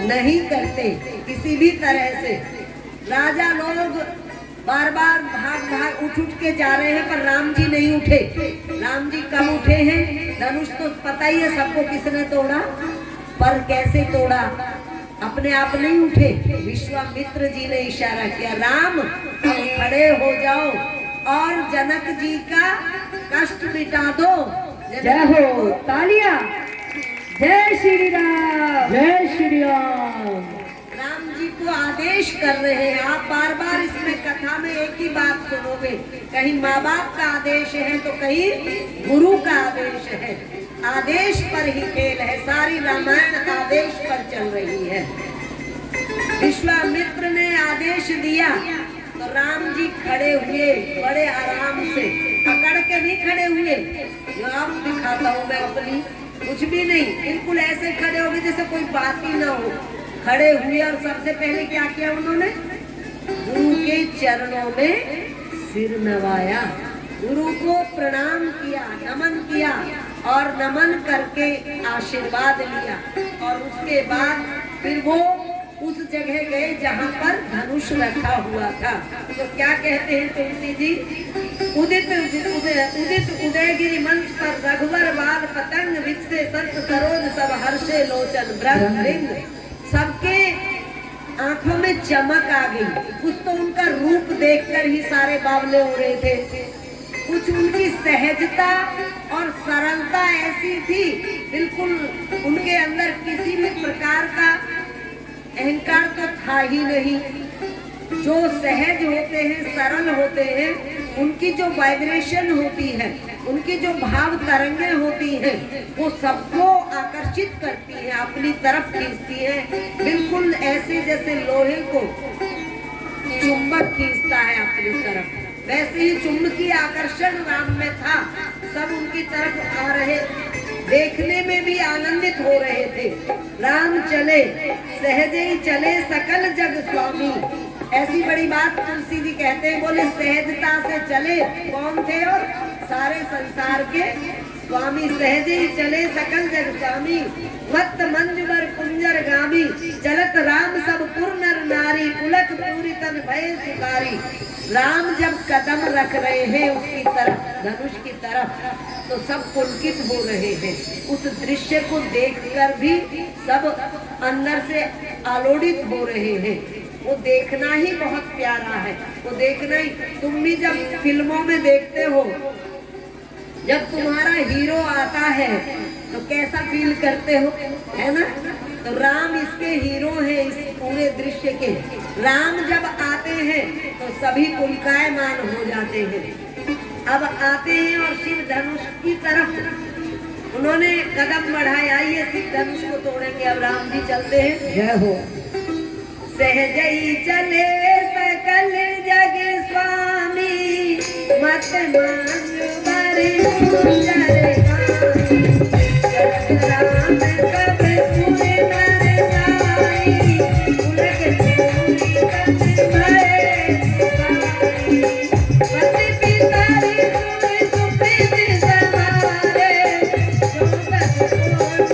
नहीं करते किसी भी तरह से। राजा लोग बार बार भाग भाग उठ उठ के जा रहे हैं, पर राम जी नहीं उठे। राम जी कब उठे हैं? धनुष तो पता ही है सबको किसने तोड़ा, पर कैसे तोड़ा, अपने आप नहीं उठे। विश्वामित्र जी ने इशारा किया, राम अब खड़े हो जाओ और जनक जी का कष्ट मिटा दो। जय हो, तालियां। जय श्री राम, जय श्री राम। राम जी को आदेश कर रहे हैं। आप बार बार इसमें कथा में एक ही बात सुनोगे, कहीं माँ बाप का आदेश है तो कहीं गुरु का आदेश है। आदेश पर ही खेल है, सारी रामायण आदेश पर चल रही है। विश्वामित्र ने आदेश दिया तो राम जी खड़े हुए, बड़े आराम से, अकड़ के नहीं खड़े हुए। जो आप दिखाता हूँ मैं अपनी, कुछ भी नहीं, बिल्कुल ऐसे खड़े हो गए जैसे कोई बात ही ना हो। खड़े हुए और सबसे पहले क्या किया उन्होंने? गुरु के चरणों में सिर नवाया, गुरु को प्रणाम किया, नमन किया और नमन करके आशीर्वाद लिया। और उसके बाद फिर वो उस जगह गए जहाँ पर धनुष रखा हुआ था। तो क्या कहते हैं तुलसी जी? उदित उदयगिरि मंच पर रघुवर बाल पतंग विकसे संत सरोज सब हर्षे लोचन भृंग। सबके आंखों में चमक आ गई। कुछ तो उनका रूप देखकर ही सारे बावले हो रहे थे, कुछ उनकी सहजता और सरलता ऐसी थी, बिल्कुल उनके अंदर किसी भी प्रकार का अहंकार तो था ही नहीं। जो सहज होते हैं, सरल होते हैं, उनकी जो वाइब्रेशन होती है, उनकी जो भाव तरंगे होती हैं, वो सबको आकर्षित करती हैं, अपनी तरफ खींचती हैं। बिल्कुल ऐसे जैसे लोहे को चुंबक खींचता है अपनी तरफ, वैसे ही चुंबकीय आकर्षण राम में था। सब उनकी तरफ आ रहे, देखने में भी आनंदित हो रहे थे। राम चले सहजे ही चले सकल जग स्वामी। ऐसी बड़ी बात तुलसी जी कहते हैं, बोले सहजता से चले। कौन थे? और सारे संसार के स्वामी। सहजे ही चले सकल जग स्वामी, मत मंजवर कुंजर गामी। चलत राम सब पुर नर नारी, पुलक पूरी तन भय सुकारी। राम जब कदम रख रहे हैं उसकी तरफ, धनुष की तरफ, तो सब पुलकित हो रहे हैं। उस दृश्य को देखकर भी सब अंदर से आलोड़ित हो रहे हैं। वो देखना ही बहुत प्यारा है। वो देखना ही, तुम भी जब फिल्मों में देखते हो, जब तुम्हारा हीरो आता है तो कैसा फील करते हो, है ना? तो राम इसके हीरो हैं, इस पूरे दृश्य के। राम जब आते हैं तो सभी पुलकायमान हो जाते हैं। अब आते हैं और शिव धनुष की तरफ उन्होंने कदम बढ़ाया, ये शिव धनुष को तोड़ेंगे। अब राम जी चलते हैं। जय हो। सहजई चले सकल जग स्वामी, मत मंजवर कुंजर गामी। राम सब पुर नर नारी, पुलक पूरी तन भय सुकारी। पति पितारी सुर सुप्रीति समारे, जो तक कोट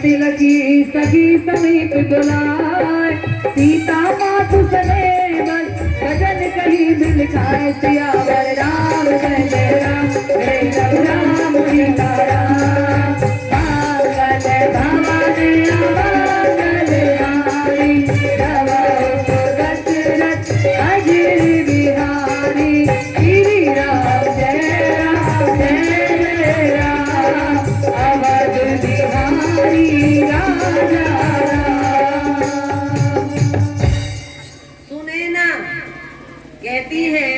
तिलकी सखी समीप बुलाए, सीता मातु सने भजन कहीं मिल खाए। सियावर राम जय जय राम, जय रघुराम सीता राम। मंगल भवन मंगल हारी, दशरथ अजय बिहारी। श्री राम जय राम, जय जय राम, अवध बिहारी राजा राम। सुने ना, कहती है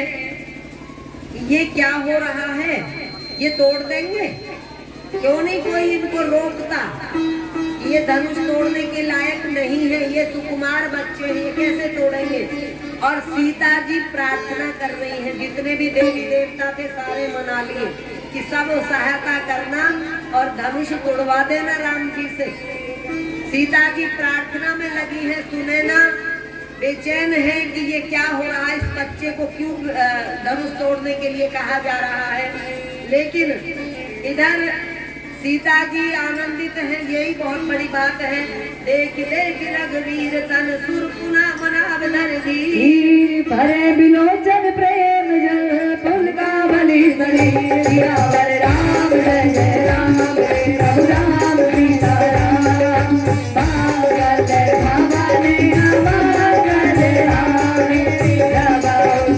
ये क्या हो रहा है, ये तोड़ देंगे। क्यों नहीं कोई इनको रोकता? ये धनुष तोड़ने के लायक नहीं है, ये सुकुमार बच्चे हैं, ये कैसे तोड़ेंगे? और सीता जी प्रार्थना कर रही हैं, जितने भी देवी देवता थे सारे मना लिए कि सब सहायता करना और धनुष तोड़वा देना राम जी से। सीता जी प्रार्थना में लगी है, सुने ना, बेचैन है कि ये क्या हो रहा है, इस बच्चे को क्यों धनुष तोड़ने के लिए कहा जा रहा है। लेकिन इधर सीता जी आनंदित हैं, यही बहुत बड़ी बात है। देख देख रघुवीर तन सुर पुना मनाव धर दी, भरे बिलोचन प्रेम जल पुलका बलि शरीर दिया वर राम जय जय राम प्रभु राम सीता राम पागल भवानी पागल रानी जब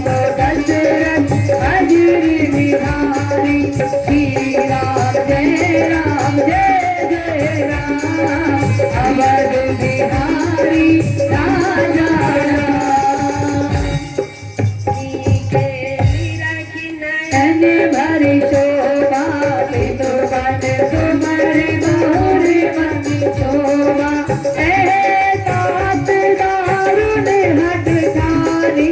तो दशरथ अजरी बिहारी श्री राम जय जय राम अवध बिहारी राजा भरी शोभा पितु बन तुम्हारे मोरे मनी शोभा तात दारुण हट जानी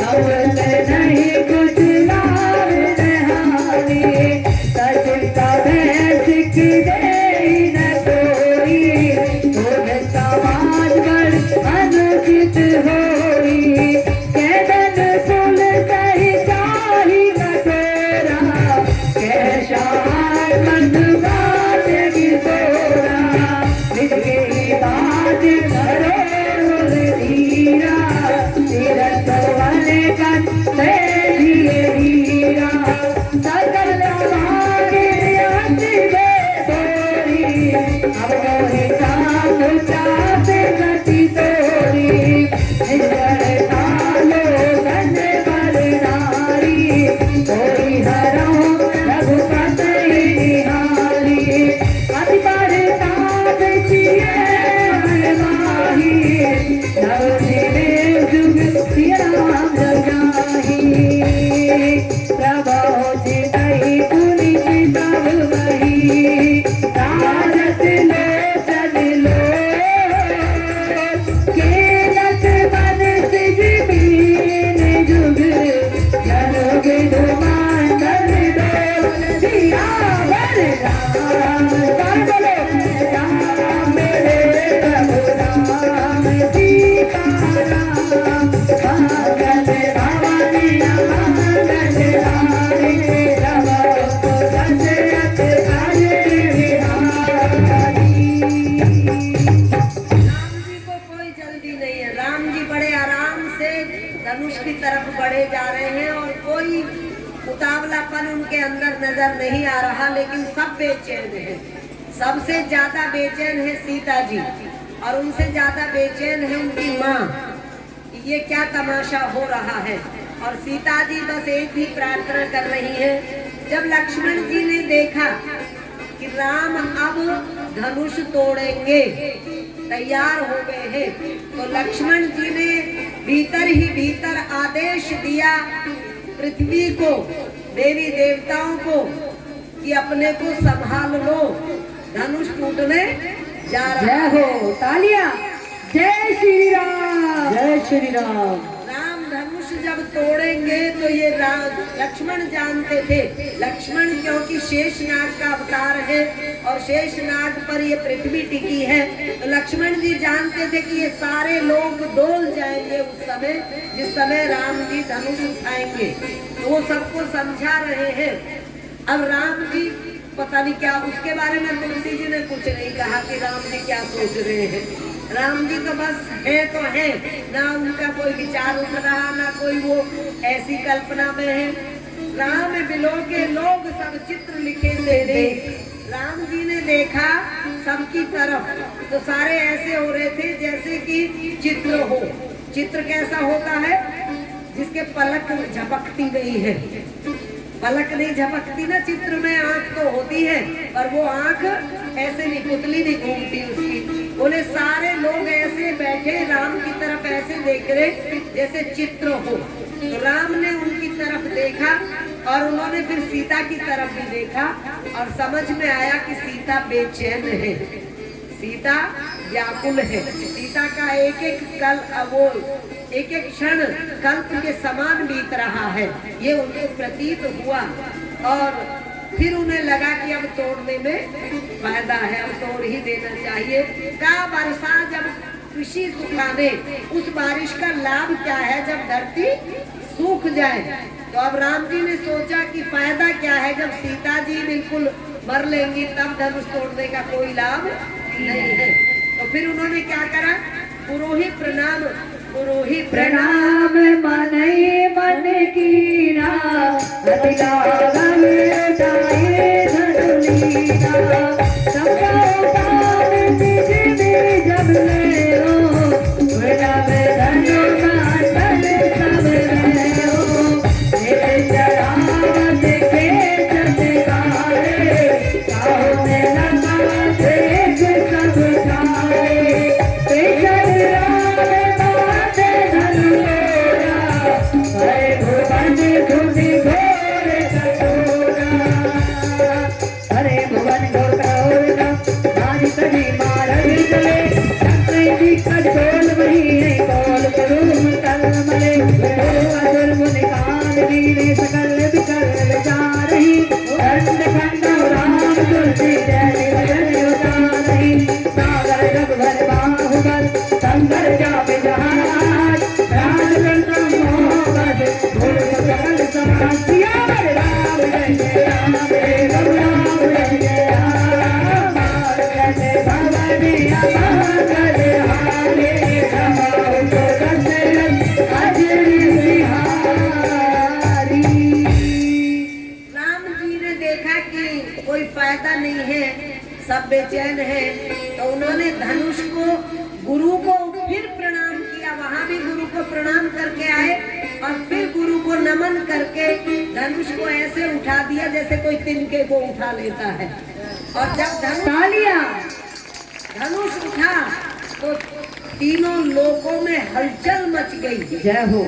अवल नहीं कुछ लाभ नहानी सजता भैंस की दे न कोई तुम समाज बड़ अनुचित होई कैदन पुल सही चाही नजर नहीं आ रहा, लेकिन सब बेचैन है। सबसे ज्यादा बेचैन है सीता जी और उनसे ज्यादा बेचैन है उनकी माँ। ये क्या तमाशा हो रहा है। और सीता जी बस एक ही प्रार्थना कर रही है। जब लक्ष्मण जी ने देखा कि राम अब धनुष तोड़ेंगे, तैयार हो गए हैं, तो लक्ष्मण जी ने भीतर ही भीतर आदेश दिया पृथ्वी को, देवी देवताओं को, कि अपने को संभाल लो, धनुष टूटने जा रहा है। जय हो, तालियां, जय श्री राम, जय श्री राम। राम धनुष जब तोड़ेंगे तो ये लक्ष्मण जानते थे। लक्ष्मण क्योंकि शेषनाग का अवतार है और शेषनाग पर ये पृथ्वी टिकी है, तो लक्ष्मण जी जानते थे कि ये सारे लोग डोल जाएंगे उस समय, जिस समय राम जी धनुष उठाएंगे। तो वो सबको समझा रहे हैं। अब राम जी पता नहीं क्या, उसके बारे में तुलसी जी ने कुछ नहीं कहा कि राम जी क्या सोच रहे हैं। राम जी तो बस है तो है, ना उनका कोई विचार उठ रहा, ना कोई वो ऐसी कल्पना में है। राम बिलो के लोग सब चित्र लिखे थे। राम जी ने देखा सबकी तरफ, तो सारे ऐसे हो रहे थे जैसे कि चित्र हो। चित्र कैसा होता है? जिसके पलक झपकती गई है। पलक नहीं झपकती ना चित्र में, आंख तो होती है पर वो आंख ऐसे नहीं, पुतली नहीं घूमती उसकी। बोले सारे लोग ऐसे बैठे राम की तरफ ऐसे देख रहे जैसे चित्र हो। तो राम ने उनकी तरफ देखा और उन्होंने फिर सीता की तरफ भी देखा और समझ में आया कि सीता बेचैन है, सीता व्याकुल है। सीता का एक एक कल अवोल, एक एक क्षण कल्प के समान बीत रहा है, ये उनको प्रतीत हुआ। और फिर उन्हें लगा कि अब तोड़ने में फायदा है, अब तोड़ ही देना चाहिए। का वर्षा जब कृषि सुखाने, उस बारिश का लाभ क्या है जब धरती सूख जाए। तो अब राम जी ने सोचा कि फायदा क्या है, जब सीता जी बिल्कुल मर लेंगी तब धनुष तोड़ने का कोई लाभ नहीं है। तो फिर उन्होंने क्या करा, पुरोहित प्रणाम, पुरोहित प्रणाम मनई मन कीना, अति लागल जाए धनुलीना। सबका काम निज निज ले लो, प्रणाम धनु नाचन सब ले लो। एक चढ़ावत के चटकारे, काहू में लगा देख सब खाए। पेशर राम माते धनु तोड़ा, हरे भुवन धुनि घोर कटोरा। हरे भुवन घोर कटोरा, नारी तभी मारग चले। शंकर जी खटोल वही है, कौल करूम तलमले। असुर मुनि कान दीने, सकल विकल जा रही। खंड खंड राम तुलसी जय जय उतारही। सागर रघुवर बाहुबल, शंकर जापे जहाज। राजतंत्र मोहबत, भूल सकल समाज। सियावर राम जय जय राम, रघुराम जय जय राम। कहते भवन अमंगल हारे, समाओ तो दशरथ अजर बिहारी। राम जी ने देखा कि कोई फायदा नहीं है, सब बेचैन है, तो उन्होंने धनुष को, गुरु को फिर प्रणाम किया। वहां भी गुरु को प्रणाम करके आए और फिर गुरु को नमन करके धनुष को ऐसे उठा दिया जैसे कोई तिनके को उठा लेता है। और जब धनुष उठा तो तीनों लोकों में हलचल मच गई। जय हो।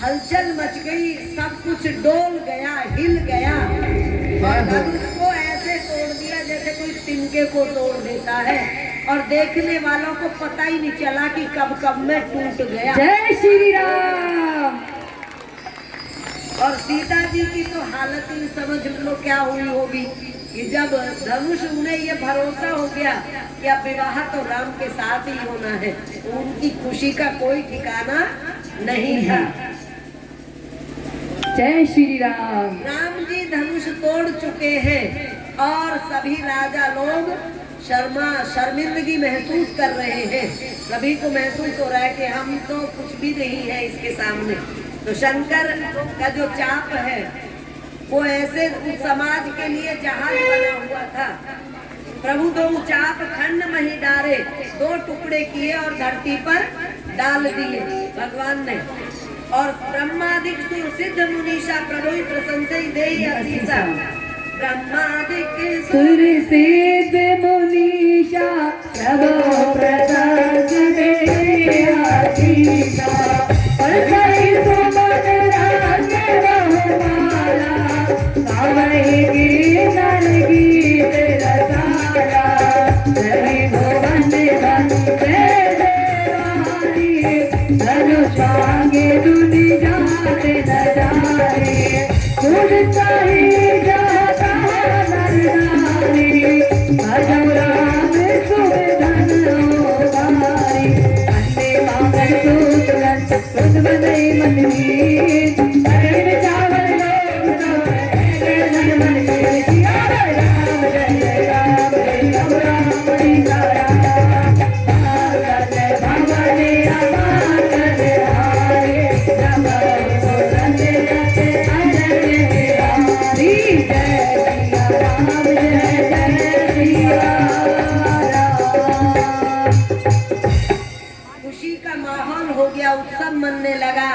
हलचल मच गई, सब कुछ डोल गया, हिल गया। और धनुष को ऐसे तोड़ दिया जैसे कोई तिनके को तोड़ देता है, और देखने वालों को पता ही नहीं चला कि कब कब में टूट गया। जय श्री राम। और सीता जी की तो हालत ही समझ लो क्या हुई होगी कि जब धनुष, उन्हें ये भरोसा हो गया कि अब विवाह तो राम के साथ ही होना है, तो उनकी खुशी का कोई ठिकाना नहीं था। जय श्री राम। राम जी धनुष तोड़ चुके हैं और सभी राजा लोग शर्मिंदगी महसूस कर रहे हैं। सभी को महसूस हो रहा है कि हम तो कुछ भी नहीं है इसके सामने। तो शंकर का जो चाप है वो ऐसे उस समाज के लिए जहाज बना हुआ था। प्रभु दो चाप खंड में ही डारे, 2 टुकड़े किए और धरती पर डाल दिए भगवान ने। और ब्रह्मादिक सिद्ध मुनीषा प्रभु प्रशंसा देहि असीसा। ब्रह्मादिक सुर सिद्ध मुनीषा प्रभु प्रशंसा देहि असीसा। और कई सुमन रागे बहुमाला, गावहि गीत गीत रसाला। हरि भुवन बंदे देवानी, धनुष आगे दुनि जाते नजारे। उड़ता ही जाता नर नारी, भजो राम सुमिरन भारी। अन्य मांगन सूत्रन, सुध बनई मन मीत। हरण चावल लोग सब, धन मन मीत। सियावर राम जय जय राम, राम राम सीता राम। भागल भवन अमंगल हारे, रमो दशरथ अजर बिहारी। जय सिया राम, जय जय सिया राम। खुशी का माहौल हो गया, उत्सव मनने लगा,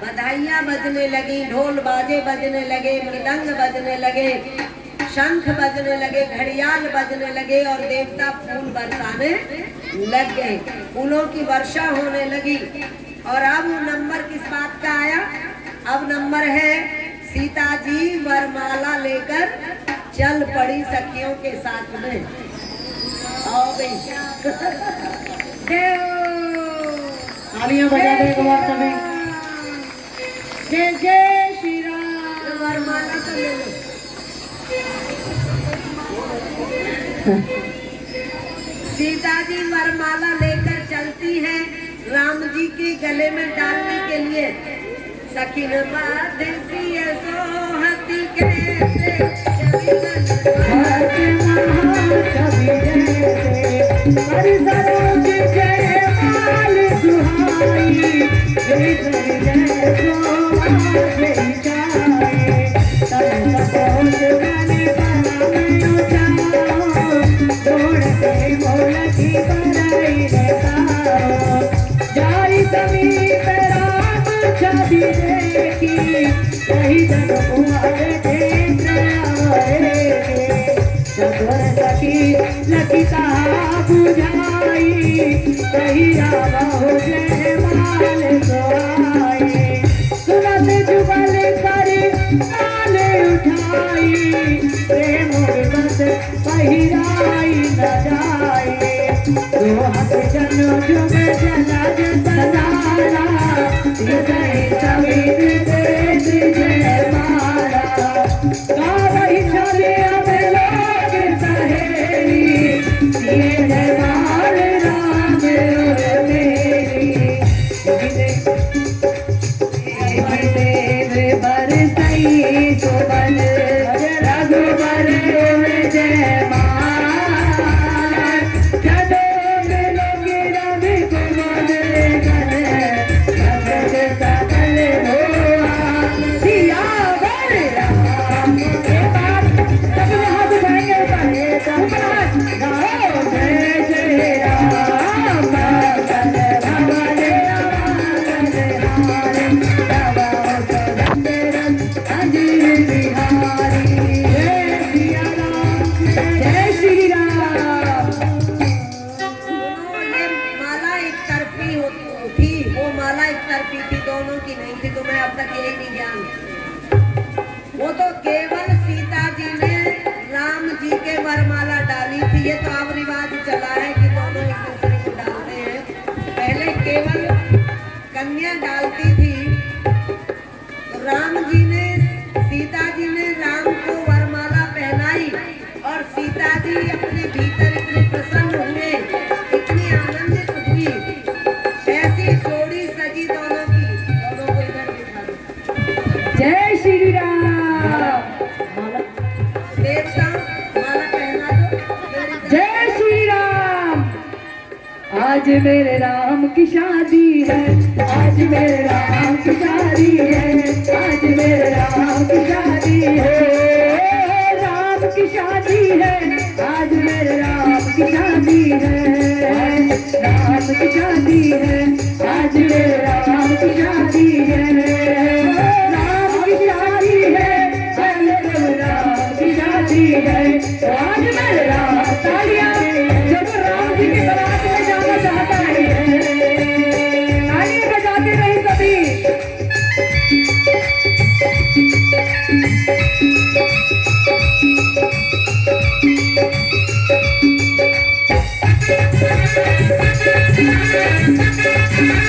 बधाइयां बजने लगी, ढोल बाजे बजने लगे, मृदंग बजने लगे, शंख बजने लगे, घड़ियाल बजने लगे और देवता फूल बरसाने लग गए। फूलों की वर्षा होने लगी। और अब नंबर किस बात का आया? अब नंबर है सीता जी वरमाला लेकर चल पड़ी सखियों के साथ में। आओ गई। तालियां बजा दे एक बार सभी। जय जय श्री राम। वरमाला तो ले लो। सीता जी वरमाला लेकर चलती है राम जी के गले में डालने के लिए। सखिन बात सोहती कैसे लखिता बुझाई कहिया बहु जय माल सोआए सुनत जुगल कर माल उठाई प्रेम बस पहिराई न जाए दो हाथ जनो जुग जलज सजारा हृदय समीर देश जय मारा गावहि चले अब लोग सहेली ये जय माल राम और मेरी देव बरसई सुबल रघुबर जय माल जदो मिलो गिरव कुमद गन जगत सकल होआ सियावर राम के बाद सब हाथ उठाएंगे पहले सब गाओ जय जय राम भगत भवन अजीर बिहारी जय सिया राम जय श्री राम। सुनो, ये माला एक तरफी थी, वो माला एक तरफी थी, दोनों की नहीं थी। तुम्हें अब तक यही नहीं ज्ञान। वो तो केवल सीता जी ने राम जी के वरमाला डाली थी। ये तो अब रिवाज चला है कि दोनों एक दूसरे को डालते हैं। पहले केवल कन्या डालती थी। राम जी ने सीता जी ने राम को वरमाला पहनाई और सीता जी अपने भीतर इतने प्रसन्न हुए, इतनी आनंदित हुई। ऐसी जोड़ी सजी दोनों की। दोनों को इधर बिठा दो। जय श्री राम देवता माला पहना दो। जय श्री राम। आज मेरे राम की शादी है, आज मेरे राम की शादी है, आज मेरे राम की शादी है, राम की शादी है, आज मेरे राम की शादी है, राम की शादी है, आज मेरे राम की शादी है, राम की शादी है, आज मेरे राम की शादी है। तो आज मेरे राम तालियां जब राम जी की बारात में जाना चाहता है, तालियां बजाते रहे सभी।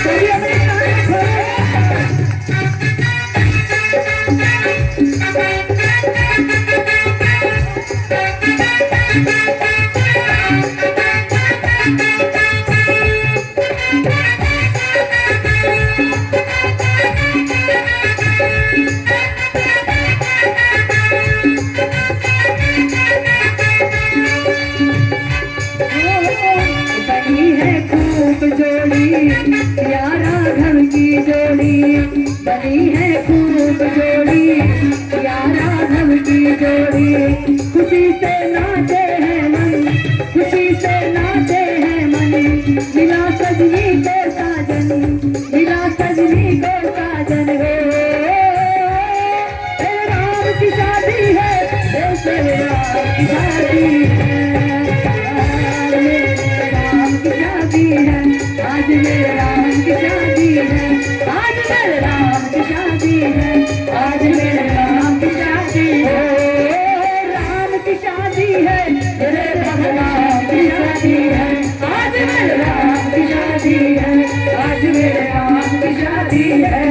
सभी अपने तालियां खोले। बनी है खूब जोड़ी या राघव की जोड़ी, बनी है खूब जोड़ी या राघव की जोड़ी। खुशी से नाचे हैं मन, खुशी से नाचे हैं मन, मिला सजनी को साजन, मिला सजनी को साजन हो। राम की शादी है, राम की शादी है, आज मेरे राम की शादी है, आज मेरे राम की शादी है, आज मेरे राम की शादी है, राम की शादी है, मेरे भगवान की शादी है, आज मेरे राम की शादी है, आज मेरे राम की शादी है।